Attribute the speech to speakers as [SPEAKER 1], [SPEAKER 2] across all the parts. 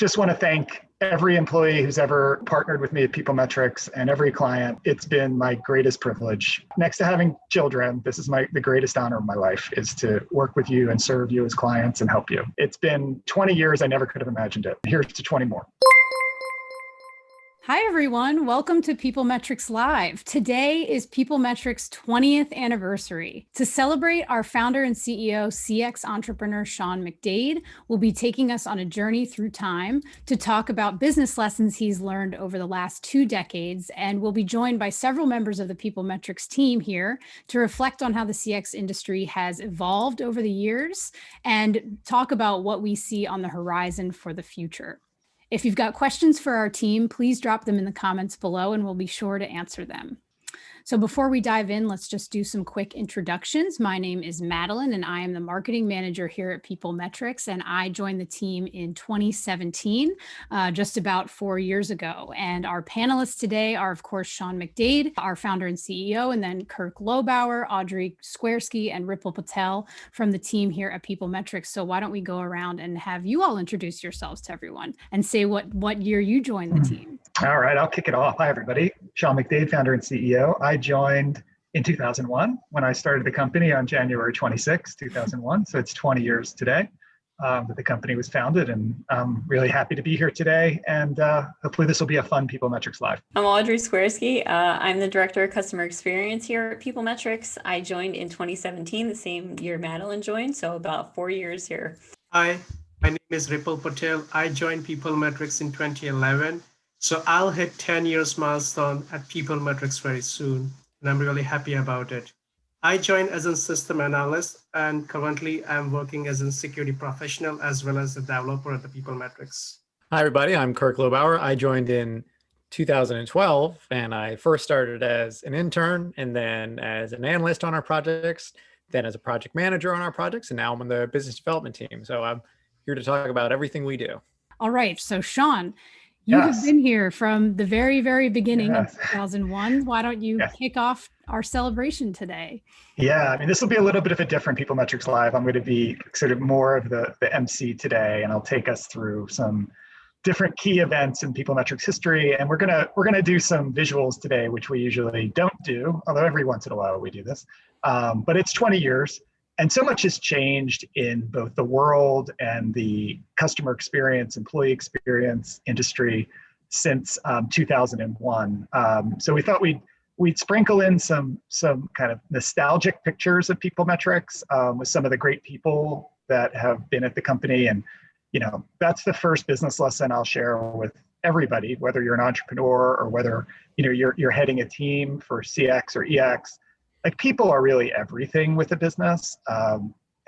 [SPEAKER 1] just want to thank every employee who's ever partnered with me at PeopleMetrics and every client. It's been my greatest privilege. Next to having children, this is the greatest honor of my life, is to work with you and serve you as clients and help you. It's been 20 years. I never could have imagined it. Here's to 20 more.
[SPEAKER 2] Hi, everyone. Welcome to PeopleMetrics Live. Today is PeopleMetrics' 20th anniversary. To celebrate, our founder and CEO, CX entrepreneur Sean McDade, will be taking us on a journey through time to talk about business lessons he's learned over the last 2 decades, and we'll be joined by several members of the PeopleMetrics team here to reflect on how the CX industry has evolved over the years and talk about what we see on the horizon for the future. If you've got questions for our team, please drop them in the comments below and we'll be sure to answer them. So before we dive in, let's just do some quick introductions. My name is Madeline and I am the marketing manager here at PeopleMetrics, and I joined the team in 2017, just about 4 years ago. And our panelists today are, of course, Sean McDade, our founder and CEO, and then Kirk Lobauer, Audrey Skwersky, and Ripple Patel from the team here at PeopleMetrics. So why don't we go around and have you all introduce yourselves to everyone and say what year you joined the team.
[SPEAKER 1] All right, I'll kick it off. Hi, everybody. Sean McDade, founder and CEO. I joined in 2001 when I started the company on January 26, 2001. So it's 20 years today that the company was founded, and I'm really happy to be here today. And hopefully this will be a fun PeopleMetrics Live.
[SPEAKER 3] I'm Audrey Skwersky. I'm the Director of Customer Experience here at PeopleMetrics. I joined in 2017, the same year Madeline joined, so about 4 years here.
[SPEAKER 4] Hi, my name is Ripple Patel. I joined PeopleMetrics in 2011. So I'll hit 10 years milestone at PeopleMetrics very soon, and I'm really happy about it. I joined as a system analyst, and currently I'm working as a security professional as well as a developer at the PeopleMetrics.
[SPEAKER 5] Hi, everybody. I'm Kirk Lobauer. I joined in 2012, and I first started as an intern and then as an analyst on our projects, then as a project manager on our projects, and now I'm on the business development team. So I'm here to talk about everything we do.
[SPEAKER 2] All right. So Sean, you have been here from the very, very beginning of 2001. Why don't you kick off our celebration today?
[SPEAKER 1] Yeah, I mean, this will be a little bit of a different PeopleMetrics Live. I'm going to be sort of more of the MC today, and I'll take us through some different key events in PeopleMetrics history. And we're gonna do some visuals today, which we usually don't do, although every once in a while we do this. But it's 20 years. And so much has changed in both the world and the customer experience, employee experience industry since 2001. So we thought we'd sprinkle in some kind of nostalgic pictures of PeopleMetrics with some of the great people that have been at the company. And that's the first business lesson I'll share with everybody, whether you're an entrepreneur or whether you're heading a team for CX or EX. Like, people are really everything with a business.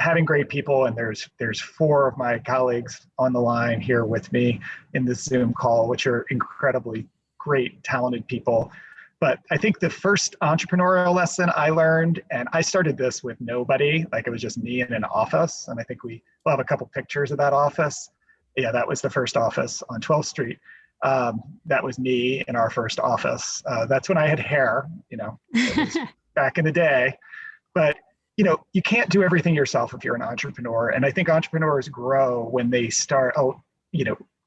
[SPEAKER 1] Having great people, and there's 4 of my colleagues on the line here with me in this Zoom call, which are incredibly great, talented people. But I think the first entrepreneurial lesson I learned, and I started this with nobody, like it was just me in an office, and I think we'll have a couple pictures of that office. Yeah, that was the first office on 12th Street. That was me in our first office. That's when I had hair, back in the day. But you can't do everything yourself if you're an entrepreneur. And I think entrepreneurs grow when they start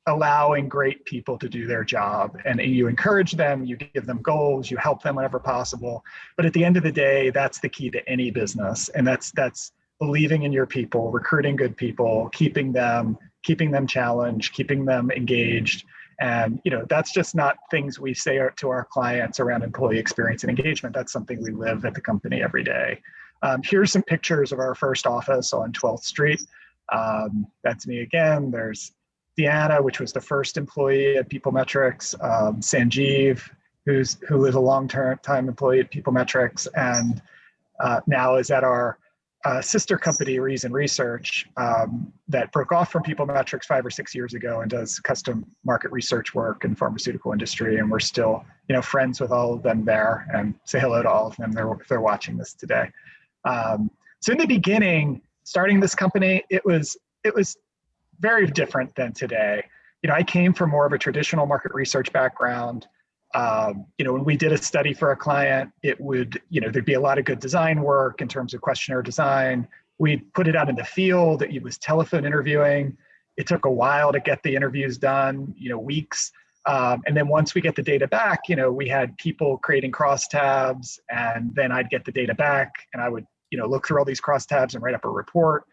[SPEAKER 1] allowing great people to do their job, and you encourage them, you give them goals, you help them whenever possible. But at the end of the day, that's the key to any business, and that's believing in your people, recruiting good people, keeping them challenged, keeping them engaged. And that's just not things we say to our clients around employee experience and engagement. That's something we live at the company every day. Here's some pictures of our first office on 12th Street. That's me again. There's Deanna, which was the first employee at PeopleMetrics. Sanjeev, who was a long-time employee at PeopleMetrics, and now is at our sister company, Reason Research, that broke off from PeopleMetrics 5 or 6 years ago and does custom market research work in pharmaceutical industry. And we're still, friends with all of them there, and say hello to all of them if they're watching this today. So in the beginning, starting this company, it was very different than today. I came from more of a traditional market research background. When we did a study for a client, it would, there'd be a lot of good design work in terms of questionnaire design. We'd put it out in the field. It was telephone interviewing. It took a while to get the interviews done, weeks. And then once we get the data back, we had people creating crosstabs, and then I'd get the data back and I would, look through all these crosstabs and write up a report.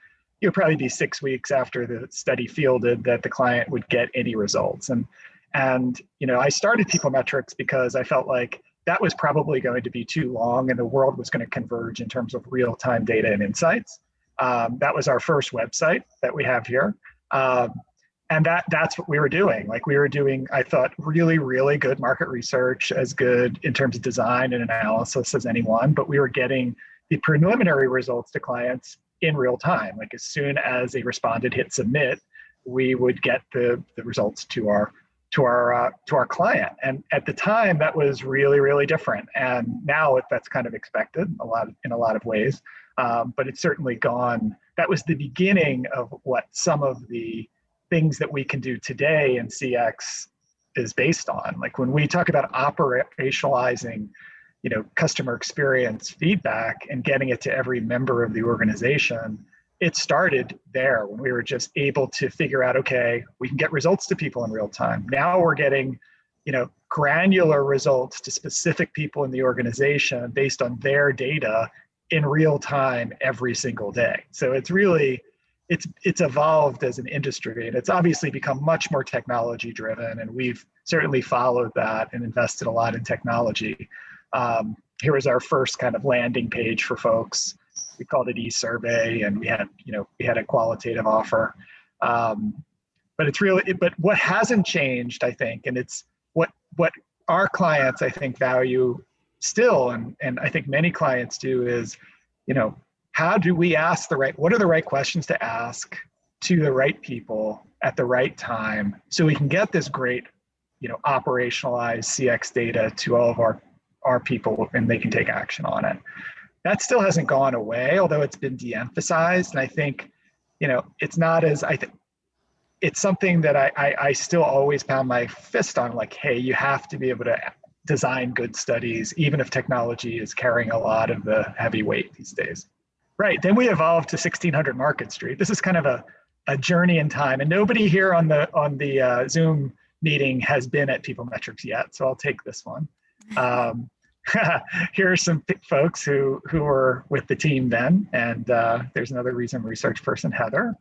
[SPEAKER 1] It would probably be 6 weeks after the study fielded that the client would get any results. And I started PeopleMetrics because I felt like that was probably going to be too long and the world was going to converge in terms of real-time data and insights. That was our first website that we have here. And that's what we were doing. Like we were doing, I thought, really, really good market research, as good in terms of design and analysis as anyone, but we were getting the preliminary results to clients in real time. Like as soon as they responded, hit submit, we would get the results to our client. And at the time, that was really, really different. And now that's kind of expected in a lot of ways. But it's certainly gone. That was the beginning of what some of the things that we can do today in CX is based on. Like when we talk about operationalizing, customer experience feedback and getting it to every member of the organization, it started there when we were just able to figure out, okay, we can get results to people in real time. Now we're getting, granular results to specific people in the organization based on their data in real time every single day. So it's really, it's evolved as an industry, and it's obviously become much more technology driven, and we've certainly followed that and invested a lot in technology. Here was our first kind of landing page for folks. We called it e-survey, and we had a qualitative offer. But what hasn't changed, I think, and it's what our clients, I think, value still, and I think many clients do, is, how do we ask what are the right questions to ask to the right people at the right time so we can get this great, operationalized CX data to all of our people and they can take action on it. That still hasn't gone away, although it's been de-emphasized. And I think, it's not as, it's something that I still always pound my fist on, like, hey, you have to be able to design good studies, even if technology is carrying a lot of the heavy weight these days. Right, then we evolved to 1600 Market Street. This is kind of a journey in time, and nobody here on the Zoom meeting has been at PeopleMetrics yet, so I'll take this one. Here are some folks who were with the team then, and there's another research person, Heather.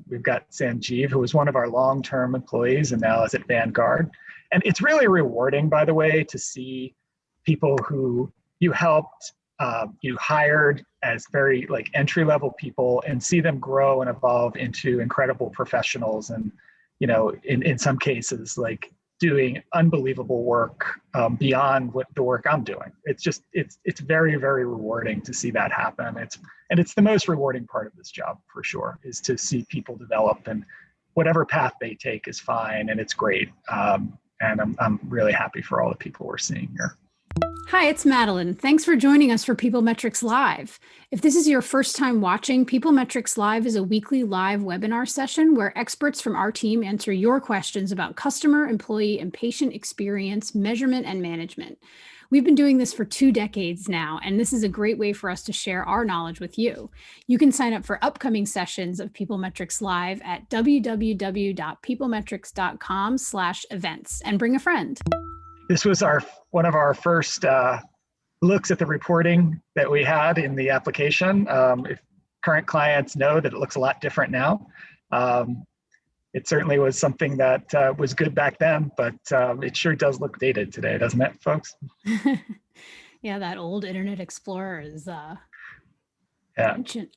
[SPEAKER 1] We've got Sanjeev, who was one of our long-term employees and now is at Vanguard. And it's really rewarding, by the way, to see people who you helped, you hired as very entry-level people, and see them grow and evolve into incredible professionals, and in some cases doing unbelievable work beyond what the work I'm doing. It's very, very rewarding to see that happen. It's the most rewarding part of this job for sure, is to see people develop, and whatever path they take is fine, and it's great. And I'm really happy for all the people we're seeing here.
[SPEAKER 2] Hi, it's Madeline. Thanks for joining us for PeopleMetrics Live. If this is your first time watching, PeopleMetrics Live is a weekly live webinar session where experts from our team answer your questions about customer, employee, and patient experience, measurement, and management. We've been doing this for 2 decades now, and this is a great way for us to share our knowledge with you. You can sign up for upcoming sessions of PeopleMetrics Live at www.peoplemetrics.com/events and bring a friend.
[SPEAKER 1] This was one of our first looks at the reporting that we had in the application. If current clients know that it looks a lot different now. It certainly was something that was good back then, but it sure does look dated today, doesn't it, folks?
[SPEAKER 2] Yeah, that old Internet Explorer is ancient.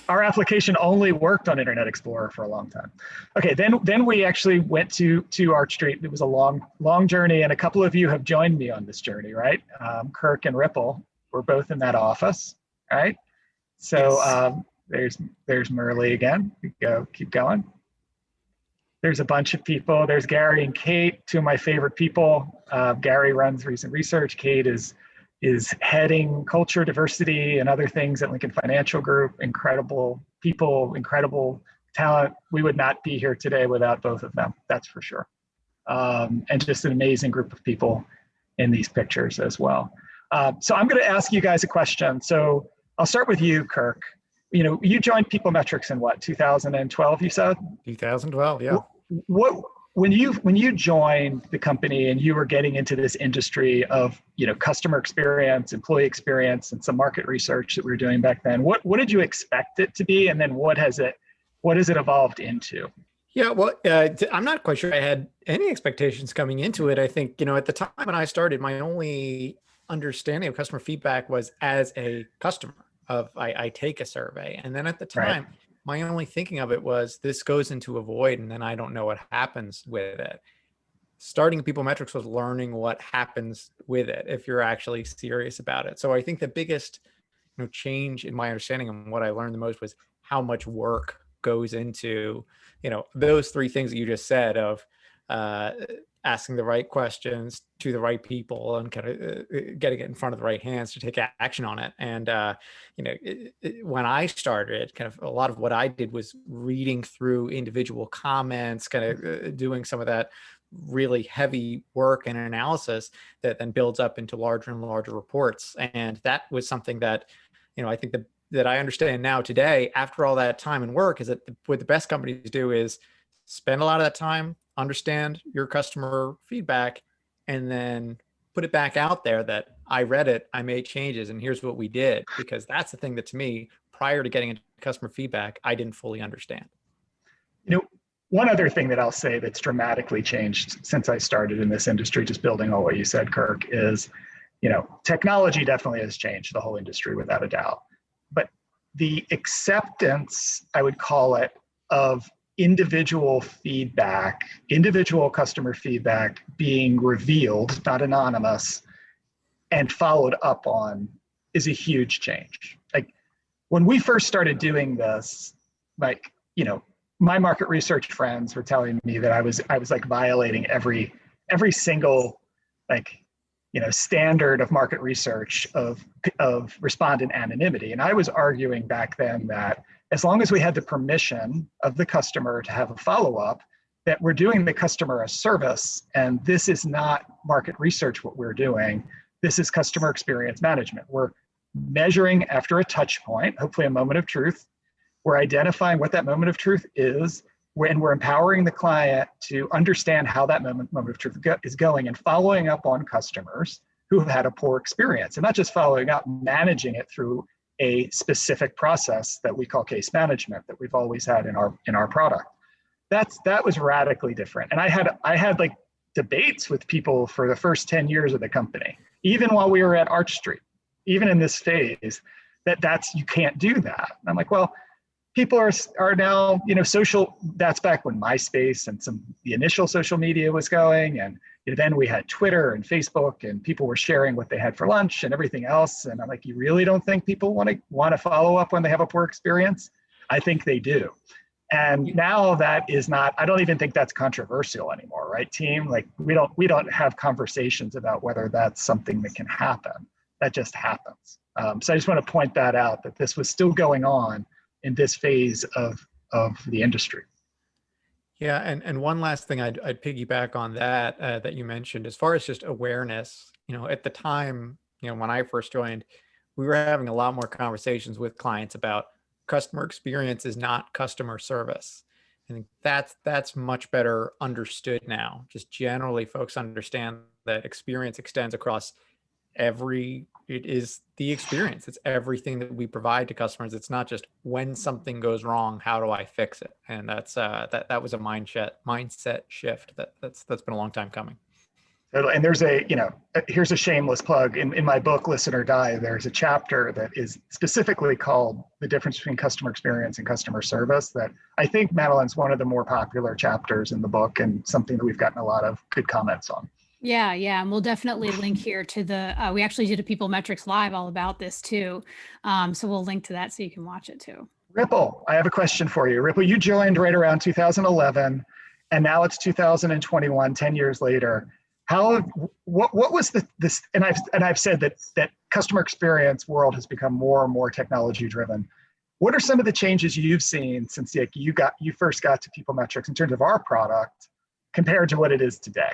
[SPEAKER 1] Our application only worked on Internet Explorer for a long time. Okay, then we actually went to our street. It was a long journey, and a couple of you have joined me on this journey, right? Kirk and Ripple were both in that office, right? So yes. There's Merle again. Keep going. There's a bunch of people. There's Gary and Kate, 2 of my favorite people. Gary runs recent research. Kate is heading culture, diversity, and other things at Lincoln Financial Group. Incredible people, incredible talent. We would not be here today without both of them, that's for sure. And just an amazing group of people in these pictures as well. So I'm going to ask you guys a question. So I'll start with you, Kirk. you joined PeopleMetrics in what, 2012, you said?
[SPEAKER 5] 2012, yeah.
[SPEAKER 1] What when you joined the company and you were getting into this industry of customer experience, employee experience, and some market research that we were doing back then, what did you expect it to be, and then what has it evolved into?
[SPEAKER 5] Yeah, well, I'm not quite sure I had any expectations coming into it. I think, at the time when I started, my only understanding of customer feedback was as a customer of I take a survey. And then at the time, right, my only thinking of it was this goes into a void and then I don't know what happens with it. Starting PeopleMetrics was learning what happens with it if you're actually serious about it. So I think the biggest change in my understanding and what I learned the most was how much work goes into those three things that you just said of asking the right questions to the right people and kind of getting it in front of the right hands to take action on it. And when I started, kind of a lot of what I did was reading through individual comments, kind of doing some of that really heavy work and analysis that then builds up into larger and larger reports. And that was something that I think that I understand now today, after all that time and work, is that what the best companies do is spend a lot of that time, understand your customer feedback, and then put it back out there that I read it, I made changes, and here's what we did. Because that's the thing that, to me, prior to getting into customer feedback, I didn't fully understand.
[SPEAKER 1] One other thing that I'll say that's dramatically changed since I started in this industry, just building on what you said, Kirk, is technology definitely has changed the whole industry without a doubt. But the acceptance, I would call it, of individual feedback, individual customer feedback being revealed, not anonymous, and followed up on is a huge change. Like when we first started doing this, my market research friends were telling me that I was like violating every single standard of market research of respondent anonymity. And I was arguing back then that as long as we had the permission of the customer to have a follow-up, that we're doing the customer a service, and this is not market research what we're doing. This is customer experience management. We're measuring after a touch point, hopefully a moment of truth. We're identifying what that moment of truth is, and we're empowering the client to understand how that moment of truth is going, and following up on customers who have had a poor experience, and not just following up, managing it through a specific process that we call case management that we've always had in our product. That was radically different. And I had like debates with people for the first 10 years of the company, even while we were at Arch Street, even in this phase, that's you can't do that. And I'm like, well, people are now, social. That's back when MySpace and the initial social media was going, and then we had Twitter and Facebook, and people were sharing what they had for lunch and everything else. And I'm like, you really don't think people want to follow up when they have a poor experience? I think they do. And now that is not. I don't even think that's controversial anymore, right, team? Like we don't have conversations about whether that's something that can happen. That just happens. So I just want to point that out, that this was still going on in this phase of the industry.
[SPEAKER 5] Yeah, and one last thing I'd piggyback on that you mentioned, as far as just awareness. At the time, when I first joined, we were having a lot more conversations with clients about customer experience is not customer service. I think that's much better understood now. Just generally, folks understand that experience extends across it is the experience. It's everything that we provide to customers. It's not just when something goes wrong, how do I fix it? And that's that was a mindset shift that's been a long time coming.
[SPEAKER 1] And there's here's a shameless plug. In my book, Listen or Die, there's a chapter that is specifically called The Difference Between Customer Experience and Customer Service, that I think, Madeline's one of the more popular chapters in the book, and something that we've gotten a lot of good comments on.
[SPEAKER 2] Yeah. And we'll definitely link here to we actually did a PeopleMetrics Live all about this too. So we'll link to that so you can watch it too. Ripple,
[SPEAKER 1] I have a question for you. Ripple, you joined right around 2011, and now it's 2021, 10 years later. What was this? And I've said that customer experience world has become more and more technology driven. What are some of the changes you've seen since you first got to PeopleMetrics in terms of our product compared to what it is today?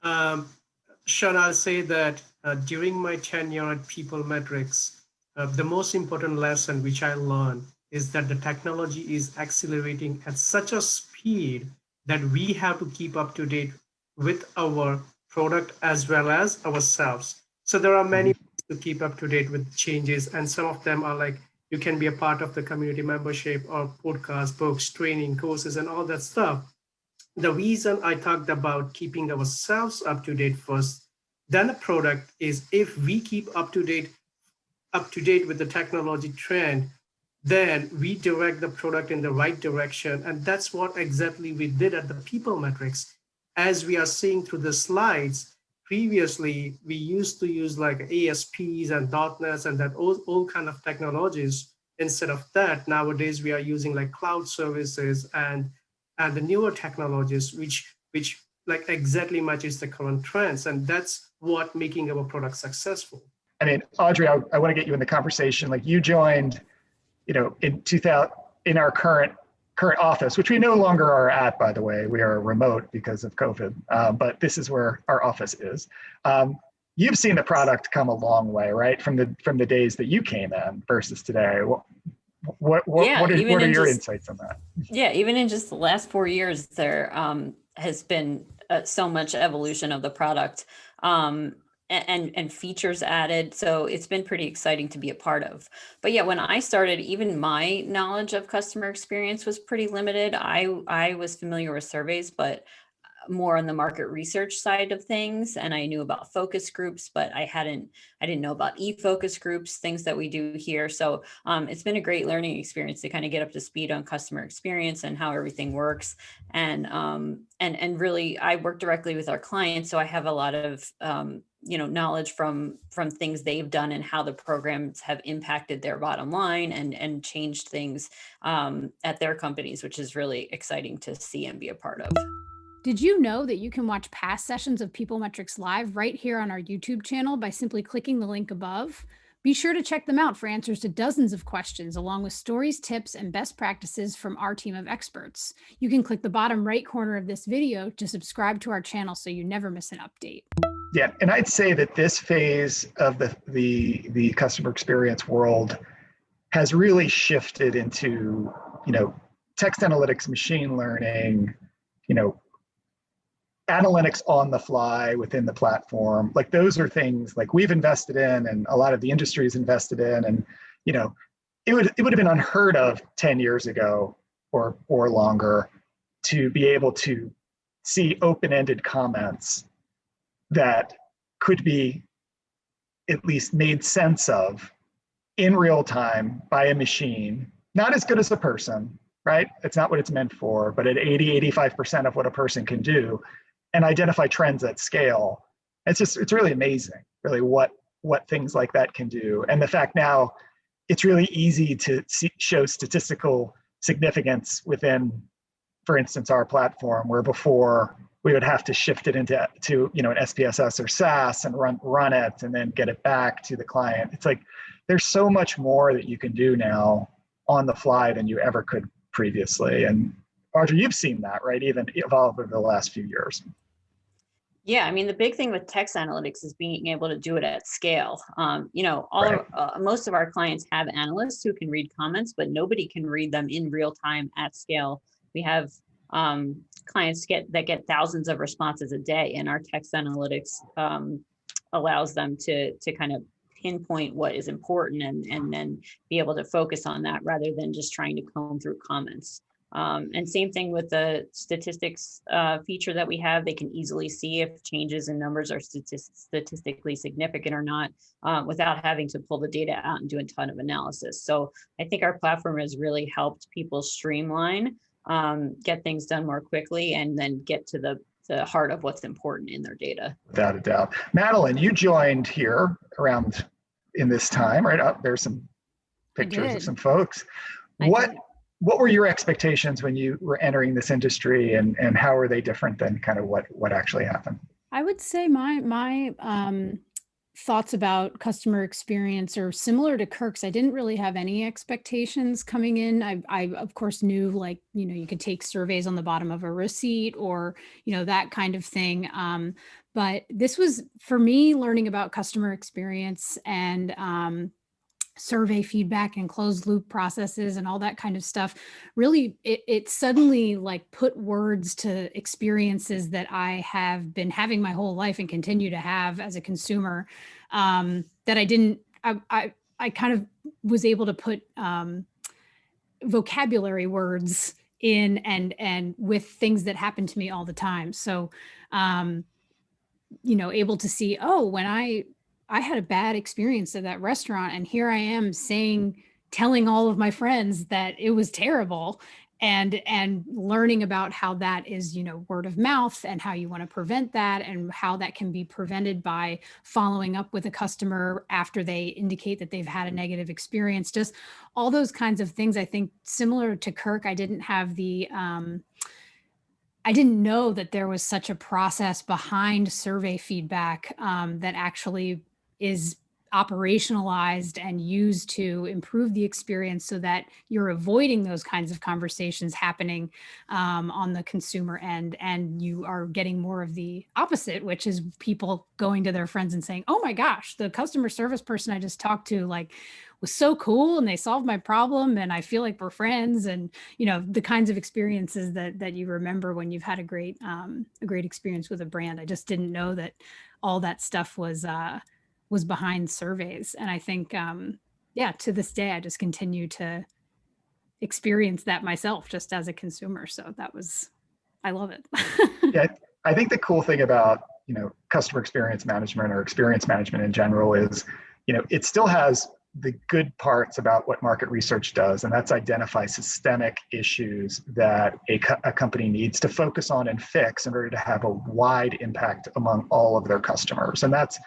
[SPEAKER 4] Sean, I'll say that during my tenure at PeopleMetrics, the most important lesson which I learned is that the technology is accelerating at such a speed that we have to keep up to date with our product as well as ourselves. So there are many ways to keep up to date with changes, and some of them are like you can be a part of the community membership or podcast, books, training, courses, and all that stuff. The reason I talked about keeping ourselves up to date first, then a product is if we keep up to date with the technology trend, then we direct the product in the right direction. And that's what exactly we did at the PeopleMetrics. As we are seeing through the slides, previously we used to use like ASPs and .NETs and that all kind of technologies. Instead of that, nowadays we are using like cloud services and the newer technologies, which like exactly matches the current trends. And that's what making our product successful.
[SPEAKER 1] I mean, Audrey, I want to get you in the conversation. Like you joined, in 2000 in our current office, which we no longer are at, by the way. We are remote because of COVID, but this is where our office is. You've seen the product come a long way, right? From the days that you came in versus today. What are your insights on that?
[SPEAKER 3] Yeah, even in just the last 4 years, there has been so much evolution of the product. And features added. So it's been pretty exciting to be a part of. But yeah, when I started, even my knowledge of customer experience was pretty limited. I was familiar with surveys, but more on the market research side of things. And I knew about focus groups, but I didn't know about e-focus groups, things that we do here. So it's been a great learning experience to kind of get up to speed on customer experience and how everything works. And really, I work directly with our clients. So I have a lot of, knowledge from things they've done and how the programs have impacted their bottom line and changed things at their companies, which is really exciting to see and be a part of.
[SPEAKER 2] Did you know that you can watch past sessions of PeopleMetrics Live right here on our YouTube channel by simply clicking the link above? Be sure to check them out for answers to dozens of questions, along with stories, tips, and best practices from our team of experts. You can click the bottom right corner of this video to subscribe to our channel so you never miss an update.
[SPEAKER 1] Yeah, and I'd say that this phase of the customer experience world has really shifted into, text analytics, machine learning, analytics on the fly within the platform. Like those are things like we've invested in and a lot of the industry is invested in. And, it would have been unheard of 10 years ago or longer to be able to see open-ended comments that could be at least made sense of in real time by a machine, not as good as a person, right? It's not what it's meant for, but at 85% of what a person can do, and identify trends at scale. It's really amazing, really what things like that can do. And the fact now it's really easy to show statistical significance within, for instance, our platform, where before we would have to shift it into an SPSS or SAS and run it and then get it back to the client. It's like there's so much more that you can do now on the fly than you ever could previously. And Audrey, you've seen that, right? Even evolve over the last few years.
[SPEAKER 3] Yeah, I mean, the big thing with text analytics is being able to do it at scale. Most of our clients have analysts who can read comments, but nobody can read them in real time at scale. We have clients that get thousands of responses a day, and our text analytics allows them to kind of pinpoint what is important and then be able to focus on that rather than just trying to comb through comments. And same thing with the statistics feature that we have. They can easily see if changes in numbers are statistically significant or not without having to pull the data out and do a ton of analysis. So I think our platform has really helped people streamline, get things done more quickly, and then get to the heart of what's important in their data.
[SPEAKER 1] Without a doubt. Madeline, you joined here around in this time, right? There's some pictures of some folks. What were your expectations when you were entering this industry, and how are they different than kind of what actually happened?
[SPEAKER 2] I would say my thoughts about customer experience are similar to Kirk's. I didn't really have any expectations coming in. I of course knew, like, you could take surveys on the bottom of a receipt or, that kind of thing. But this was, for me, learning about customer experience and survey feedback and closed loop processes and all that kind of stuff, really it suddenly like put words to experiences that I have been having my whole life and continue to have as a consumer, that I kind of was able to put vocabulary words in and with things that happen to me all the time. So, able to see, oh, when I had a bad experience at that restaurant, and here I am telling all of my friends that it was terrible, and learning about how that is, word of mouth, and how you want to prevent that, and how that can be prevented by following up with a customer after they indicate that they've had a negative experience. Just all those kinds of things. I think similar to Kirk, I didn't know that there was such a process behind survey feedback that actually is operationalized and used to improve the experience, so that you're avoiding those kinds of conversations happening on the consumer end, and you are getting more of the opposite, which is people going to their friends and saying, oh my gosh, the customer service person I just talked to was so cool, and they solved my problem, and I feel like we're friends. And the kinds of experiences that you remember when you've had a great experience with a brand. I just didn't know that all that stuff was behind surveys. And I think to this day I just continue to experience that myself just as a consumer. So I love it.
[SPEAKER 1] Yeah, I think the cool thing about customer experience management, or experience management in general, is it still has the good parts about what market research does, and that's identify systemic issues that a company needs to focus on and fix in order to have a wide impact among all of their customers. And that's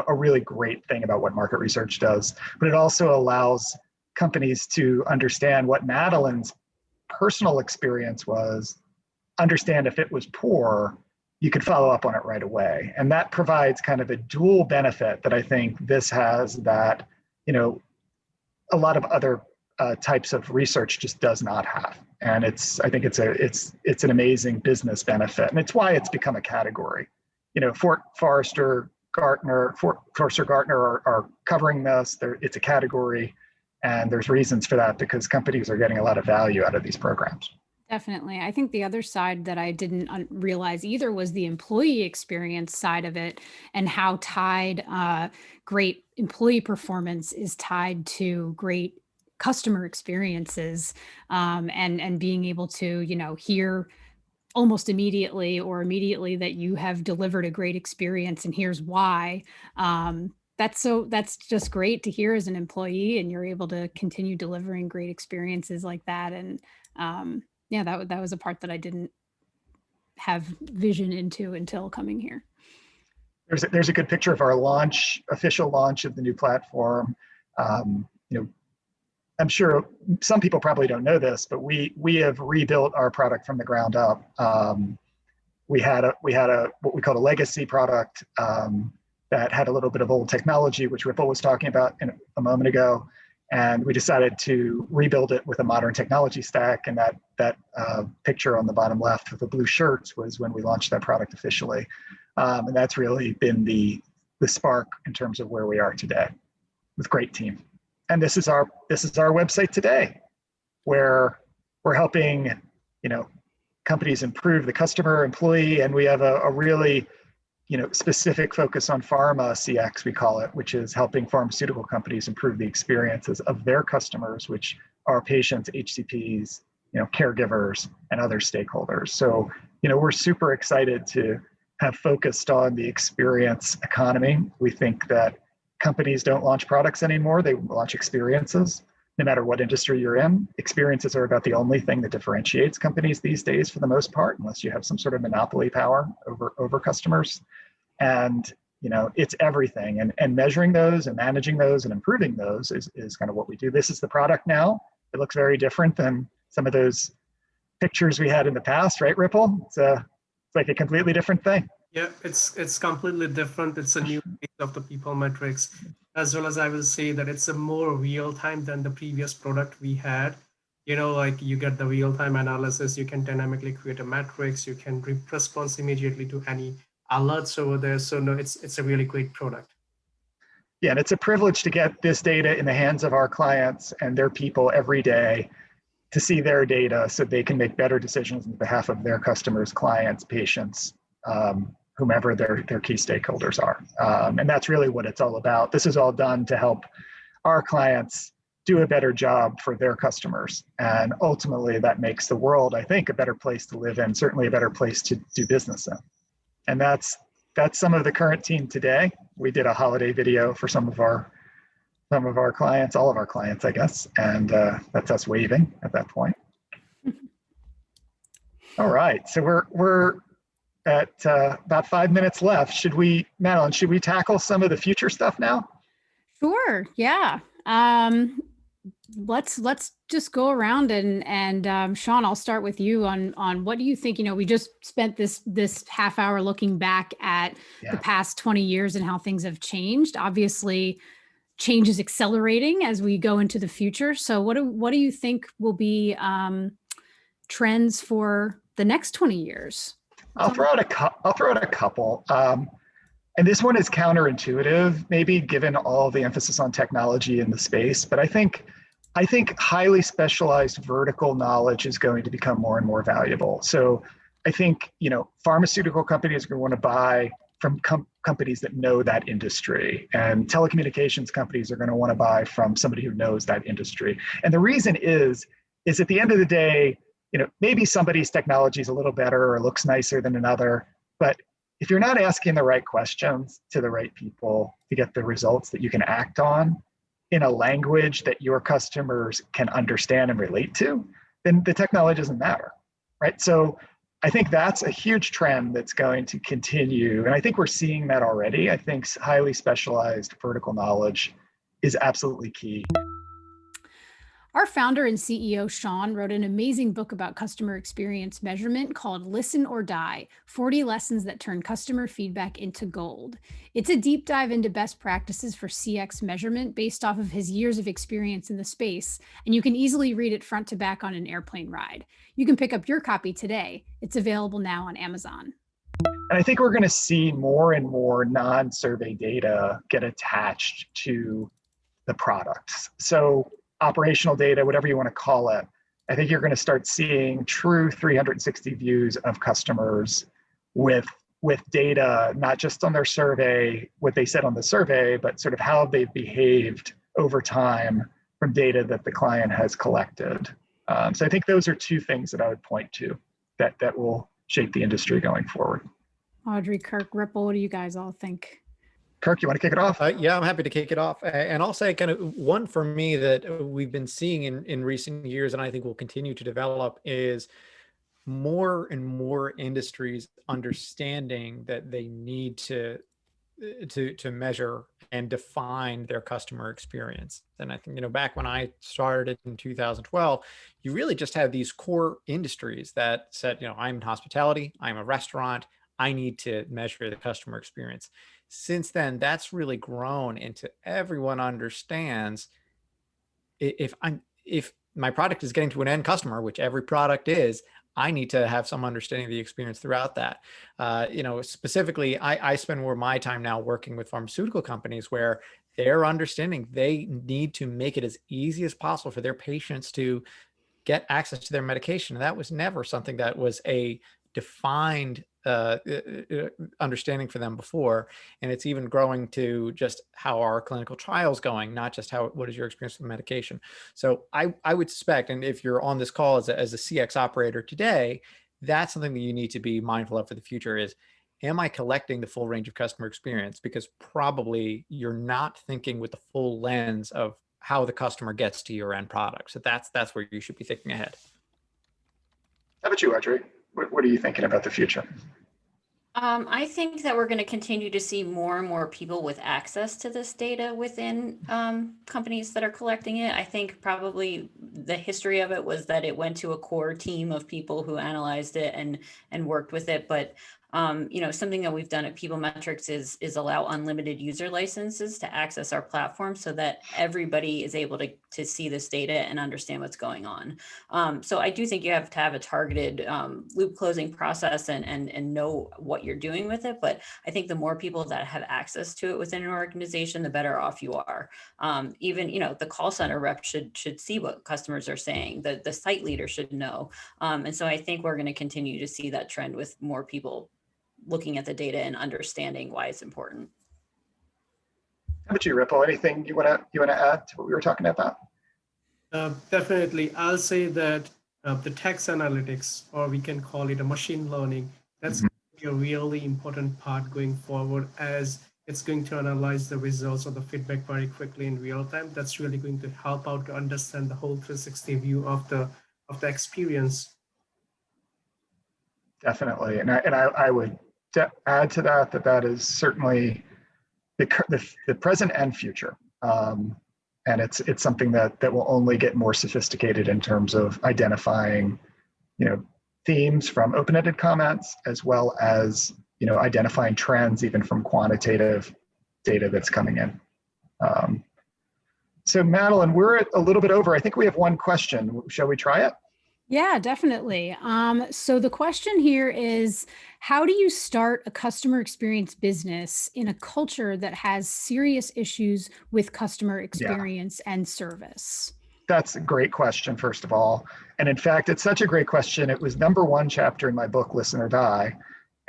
[SPEAKER 1] a really great thing about what market research does. But it also allows companies to understand what Madeline's personal experience was, understand if it was poor, you could follow up on it right away. And that provides kind of a dual benefit that I think this has that a lot of other types of research just does not have. And I think it's an amazing business benefit, and it's why it's become a category. Forrester, Gartner are covering this. It's a category, and there's reasons for that, because companies are getting a lot of value out of these programs.
[SPEAKER 2] Definitely. I think the other side that I didn't realize either was the employee experience side of it, and how tied great employee performance is tied to great customer experiences, and being able to, hear almost immediately that you have delivered a great experience, and here's why. That's just great to hear as an employee, and you're able to continue delivering great experiences like that. And that was a part that I didn't have vision into until coming here.
[SPEAKER 1] There's a good picture of our official launch of the new platform. I'm sure some people probably don't know this, but we have rebuilt our product from the ground up. We had what we called a legacy product that had a little bit of old technology, which Ripple was talking about a moment ago, and we decided to rebuild it with a modern technology stack. And that picture on the bottom left with the blue shirts was when we launched that product officially, and that's really been the spark in terms of where we are today, with great team. And this is our website today, where we're helping companies improve the customer, employee, and we have a really specific focus on pharma CX, we call it, which is helping pharmaceutical companies improve the experiences of their customers, which are patients, HCPs, caregivers, and other stakeholders. So we're super excited to have focused on the experience economy. We think that companies don't launch products anymore, they launch experiences. No matter what industry you're in, experiences are about the only thing that differentiates companies these days, for the most part, unless you have some sort of monopoly power over customers. And it's everything. And measuring those and managing those and improving those is kind of what we do. This is the product now. It looks very different than some of those pictures we had in the past, right, Ripple? It's like a completely different thing.
[SPEAKER 4] Yeah, it's completely different. It's a new phase of the PeopleMetrics, as well as I will say that it's a more real time than the previous product we had. Like you get the real time analysis, you can dynamically create a metrics, you can respond immediately to any alerts over there. So no, it's a really great product.
[SPEAKER 1] Yeah, and it's a privilege to get this data in the hands of our clients and their people every day, to see their data so they can make better decisions on behalf of their customers, clients, patients, whomever their key stakeholders are. And that's really what it's all about. This is all done to help our clients do a better job for their customers. And ultimately that makes the world, I think, a better place to live in, certainly a better place to do business in. And that's some of the current team today. We did a holiday video for some of our clients, all of our clients, I guess. And that's us waving at that point. All right, so we're at about 5 minutes left. Madeline, should we tackle some of the future stuff now?
[SPEAKER 2] Sure, yeah. Let's just go around and Sean, I'll start with you on what do you think, we just spent this half hour looking back at the past 20 years and how things have changed. Obviously, change is accelerating as we go into the future. So what do you think will be trends for the next 20 years?
[SPEAKER 1] I'll throw out a couple. And this one is counterintuitive, maybe given all the emphasis on technology in the space, but I think highly specialized vertical knowledge is going to become more and more valuable. So I think, pharmaceutical companies are going to want to buy from companies that know that industry, and telecommunications companies are going to want to buy from somebody who knows that industry. And the reason is at the end of the day, maybe somebody's technology is a little better or looks nicer than another, but if you're not asking the right questions to the right people to get the results that you can act on in a language that your customers can understand and relate to, then the technology doesn't matter, right? So I think that's a huge trend that's going to continue. And I think we're seeing that already. I think highly specialized vertical knowledge is absolutely key.
[SPEAKER 2] Our founder and CEO, Sean, wrote an amazing book about customer experience measurement called Listen or Die, 40 Lessons That Turn Customer Feedback into Gold. It's a deep dive into best practices for CX measurement based off of his years of experience in the space, and you can easily read it front to back on an airplane ride. You can pick up your copy today. It's available now on Amazon.
[SPEAKER 1] And I think we're going to see more and more non-survey data get attached to the products. So operational data, whatever you want to call it, I think you're going to start seeing true 360 views of customers with data, not just on their survey, what they said on the survey, but sort of how they've behaved over time from data that the client has collected. So I think those are two things that I would point to that will shape the industry going forward.
[SPEAKER 2] Audrey, Kirk, Ripple, what do you guys all think?
[SPEAKER 1] Kirk, you want to kick it off?
[SPEAKER 5] Yeah, I'm happy to kick it off. And I'll say kind of one for me that we've been seeing in recent years, and I think will continue to develop, is more and more industries understanding that they need to measure and define their customer experience. And I think, back when I started in 2012, you really just had these core industries that said, I'm in hospitality, I'm a restaurant, I need to measure the customer experience. Since then, that's really grown into everyone understands if my product is getting to an end customer, which every product is, I need to have some understanding of the experience throughout that. Specifically, I spend more of my time now working with pharmaceutical companies where they're understanding they need to make it as easy as possible for their patients to get access to their medication. And that was never something that was a defined understanding for them before. And it's even growing to just how are clinical trials going, not just what is your experience with medication. So I would suspect, and if you're on this call as a CX operator today, that's something that you need to be mindful of for the future is, am I collecting the full range of customer experience? Because probably you're not thinking with the full lens of how the customer gets to your end product. So that's where you should be thinking ahead.
[SPEAKER 1] How about you, Audrey? What are you thinking about the future?
[SPEAKER 3] I think that we're going to continue to see more and more people with access to this data within companies that are collecting it. I think probably the history of it was that it went to a core team of people who analyzed it and worked with it. But Something that we've done at PeopleMetrics is allow unlimited user licenses to access our platform so that everybody is able to see this data and understand what's going on. So I do think you have to have a targeted loop closing process and know what you're doing with it. But I think the more people that have access to it within an organization, the better off you are. Even, the call center rep should see what customers are saying. The site leader should know. And so I think we're going to continue to see that trend with more people looking at the data and understanding why it's important.
[SPEAKER 1] How about you, Ripple? Anything you want to add to what we were talking about?
[SPEAKER 4] Definitely. I'll say that the text analytics, or we can call it a machine learning, that's a really important part going forward, as it's going to analyze the results of the feedback very quickly in real time. That's really going to help out to understand the whole 360 view of the experience.
[SPEAKER 1] Definitely, and I would add to that is certainly the present and future, and it's something that will only get more sophisticated in terms of identifying, themes from open-ended comments, as well as identifying trends even from quantitative data that's coming in. So Madeline, we're a little bit over. I think we have one question. Shall we try it?
[SPEAKER 2] Yeah, definitely. So the question here is, how do you start a customer experience business in a culture that has serious issues with customer experience and service?
[SPEAKER 1] That's a great question, first of all. And in fact, it's such a great question. It was #1 chapter in my book, Listen or Die.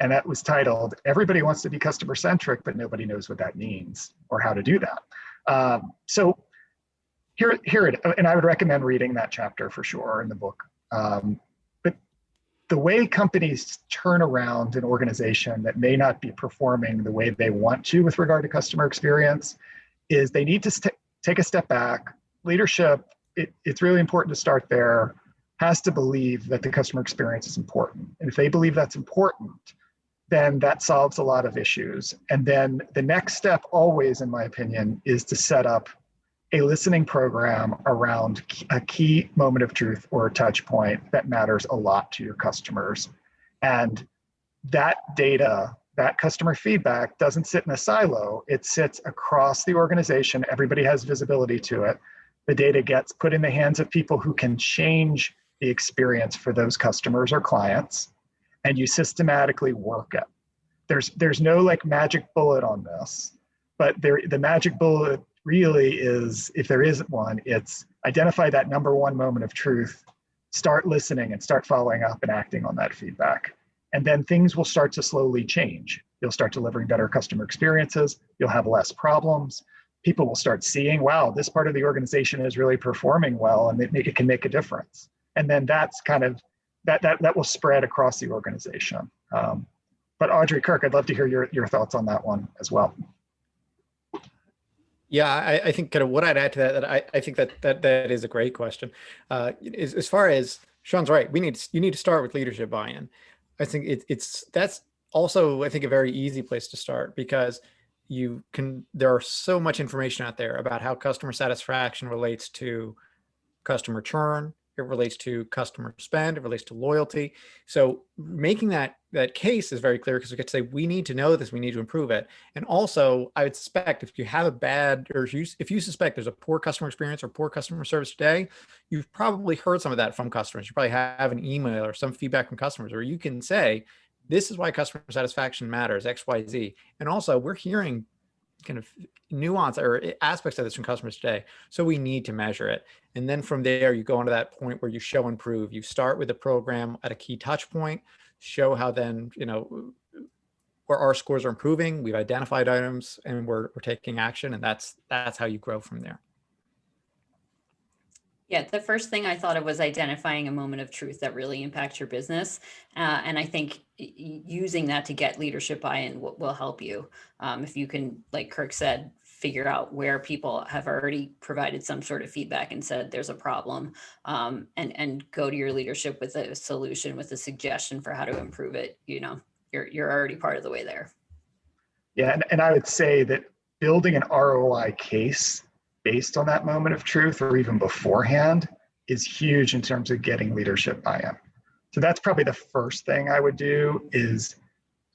[SPEAKER 1] And that was titled, Everybody Wants to Be Customer Centric, but Nobody Knows What That Means or How to Do That. So here it, and I would recommend reading that chapter for sure in the book. But the way companies turn around an organization that may not be performing the way they want to with regard to customer experience is they need to take a step back. Leadership, it's really important to start there, has to believe that the customer experience is important. And if they believe that's important, then that solves a lot of issues. And then the next step always, in my opinion, is to set up a listening program around a key moment of truth or a touch point that matters a lot to your customers. And that data, that customer feedback doesn't sit in a silo. It sits across the organization. Everybody has visibility to it. The data gets put in the hands of people who can change the experience for those customers or clients, and you systematically work it. There's no like magic bullet on this, but the magic bullet really is, if there isn't one, it's identify that #1 moment of truth, start listening and start following up and acting on that feedback. And then things will start to slowly change. You'll start delivering better customer experiences. You'll have less problems. People will start seeing, wow, this part of the organization is really performing well and it can make a difference. And then that's kind of, that will spread across the organization. But Audrey, Kirk, I'd love to hear your thoughts on that one as well.
[SPEAKER 5] Yeah, I think kind of what I'd add to that I think that is a great question. As far as Sean's right, you need to start with leadership buy-in. I think that's also, I think, a very easy place to start, because there are so much information out there about how customer satisfaction relates to customer churn, it relates to customer spend, it relates to loyalty. So making that case is very clear, because we get to say, we need to know this, we need to improve it. And also, I would suspect if you have a bad, or if you suspect there's a poor customer experience or poor customer service today, you've probably heard some of that from customers. You probably have an email or some feedback from customers, or you can say, this is why customer satisfaction matters, X, Y, Z. And also, we're hearing kind of nuance or aspects of this from customers today. So we need to measure it. And then from there, you go on to that point where you show and prove. You start with a program at a key touch point, show how then, where our scores are improving, we've identified items and we're taking action. And that's how you grow from there.
[SPEAKER 3] Yeah, the first thing I thought of was identifying a moment of truth that really impacts your business. And I think using that to get leadership buy-in will help you. If you can, like Kirk said, figure out where people have already provided some sort of feedback and said there's a problem, and go to your leadership with a solution, with a suggestion for how to improve it, you're already part of the way there.
[SPEAKER 1] Yeah, and I would say that building an ROI case based on that moment of truth, or even beforehand, is huge in terms of getting leadership buy-in. So that's probably the first thing I would do, is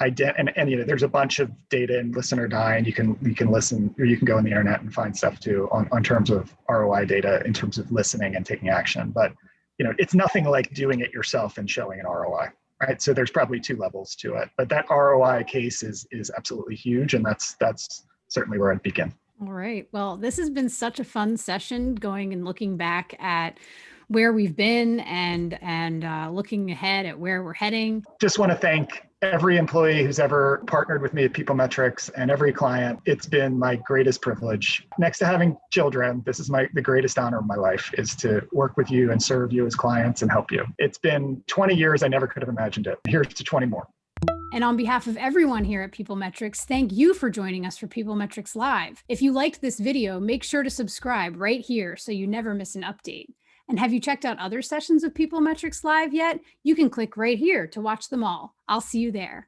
[SPEAKER 1] and there's a bunch of data in Listen or Die, and you can listen, or you can go on the internet and find stuff too on terms of ROI data in terms of listening and taking action. But it's nothing like doing it yourself and showing an ROI, right? So there's probably two levels to it, but that ROI case is absolutely huge, and that's certainly where I'd begin.
[SPEAKER 2] All right. Well, this has been such a fun session, going and looking back at where we've been and looking ahead at where we're heading.
[SPEAKER 1] Just want to thank every employee who's ever partnered with me at PeopleMetrics and every client. It's been my greatest privilege. Next to having children, this is the greatest honor of my life, is to work with you and serve you as clients and help you. It's been 20 years. I never could have imagined it. Here's to 20 more.
[SPEAKER 2] And on behalf of everyone here at PeopleMetrics, thank you for joining us for PeopleMetrics Live. If you liked this video, make sure to subscribe right here so you never miss an update. And have you checked out other sessions of PeopleMetrics Live yet? You can click right here to watch them all. I'll see you there.